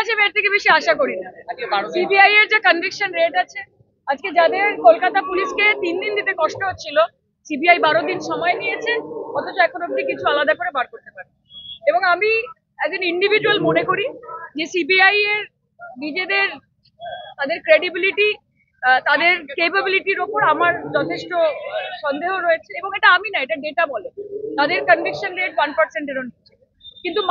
কাছে এর থেকে বেশি আশা করি না। সিবিআই এর যে কনভিকশন রেট আছে, আজকে যাদের কলকাতা পুলিশকে 3 দিন দিতে কষ্ট হচ্ছিল, সিবিআই 12 দিন সময় নিয়েছে, অথচ এখন অব্দি কিছু আলাদা করে বার করতে পারে। এবং আমি অ্যাজ এন ইন্ডিভিজুয়াল মনে করি যে সিবিআই এর নিজেদের তাদের ক্রেডিবিলিটি, তাদের কেপাবিলিটির ওপর আমার যথেষ্ট সন্দেহ রয়েছে। এবং এটা আমি না, এটা ডেটা বলে তাদের কনভিকশন রেট 1% এরও নিচে। কিন্তু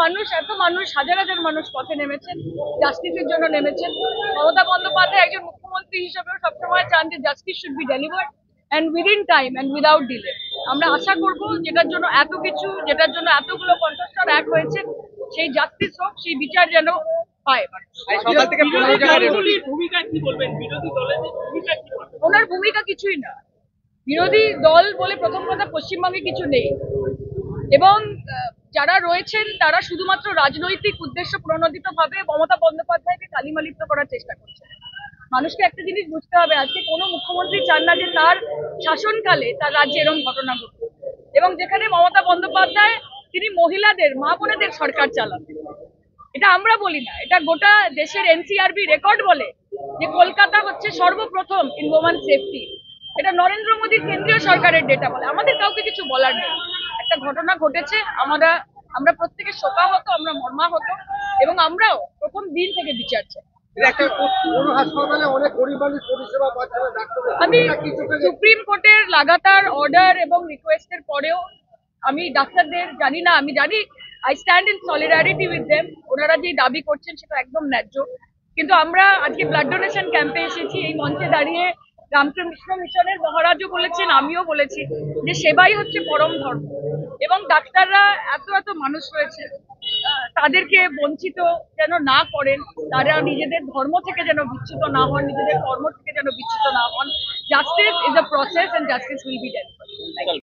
এত মানুষ, হাজার হাজার মানুষ পথে নেমেছেন, জাস্টিসের জন্য নেমেছেন। মমতা বন্দ্যোপাধ্যায় একজন মুখ্যমন্ত্রী হিসেবেও সবসময় চান যে justice should be delivered and within time and without delay. আমরা আশা করব যেটার জন্য এত কিছু, যেটার জন্য এতগুলো কণ্ঠস্বর এক হয়েছে, সেই জাস্টিস হোক, সেই বিচার যেন পায়। ওনার ভূমিকা কিছুই না। বিরোধী দল বলে প্রথম কথা পশ্চিমবঙ্গে কিছু নেই, এবং যারা রয়েছেন তারা শুধুমাত্র রাজনৈতিক উদ্দেশ্য প্রণোদিত ভাবে মমতা বন্দ্যোপাধ্যায়কে কালিমালিপ্ত করার চেষ্টা করছে। মানুষকে একটা জিনিস বুঝতে হবে, আজকে কোনো মুখ্যমন্ত্রী চান না যে তার শাসনকালে তার রাজ্যে এরকম ঘটনা ঘটবে। এবং যেখানে মমতা বন্দ্যোপাধ্যায় তিনি মহিলাদের, মা বোনেদের সরকার চালান, এটা আমরা বলি না, এটা গোটা দেশের এনসিআরবি রেকর্ড বলে যে কলকাতা হচ্ছে সর্বপ্রথম ইন ওমেন সেফটি। এটা নরেন্দ্র মোদীর কেন্দ্রীয় সরকারের ডেটা বলে, আমাদের কাউকে কিছু বলার নেই। একটা ঘটনা ঘটেছে, আমরা প্রত্যেকে শোকাহত, আমরা মর্মাহত, এবং আমরাও প্রথম দিন থেকে বিচার চাই। আমি সুপ্রিম কোর্টের লাগাতার অর্ডার এবং রিকোয়েস্টের পরেও আমি ডাক্তারদের জানি না, আমি জানি I stand in solidarity with them. ওনারা যে দাবি করছেন সেটা একদম ন্যায্য। কিন্তু আমরা আজকে ব্লাড ডোনেশন ক্যাম্পে এসেছি, এই মঞ্চে দাঁড়িয়ে রামকৃষ্ণ মিশনের মহারাজও বলেছেন, আমিও বলেছি যে সেবাই হচ্ছে পরম ধর্ম। এবং ডাক্তাররা এত এত মানুষ রয়েছে, তাদেরকে বঞ্চিত যেন না করেন, তারা নিজেদের ধর্ম থেকে যেন বিচ্যুত না হন, নিজেদের কর্ম থেকে যেন বিচ্যুত না হন। Justice is a process and justice will be delivered.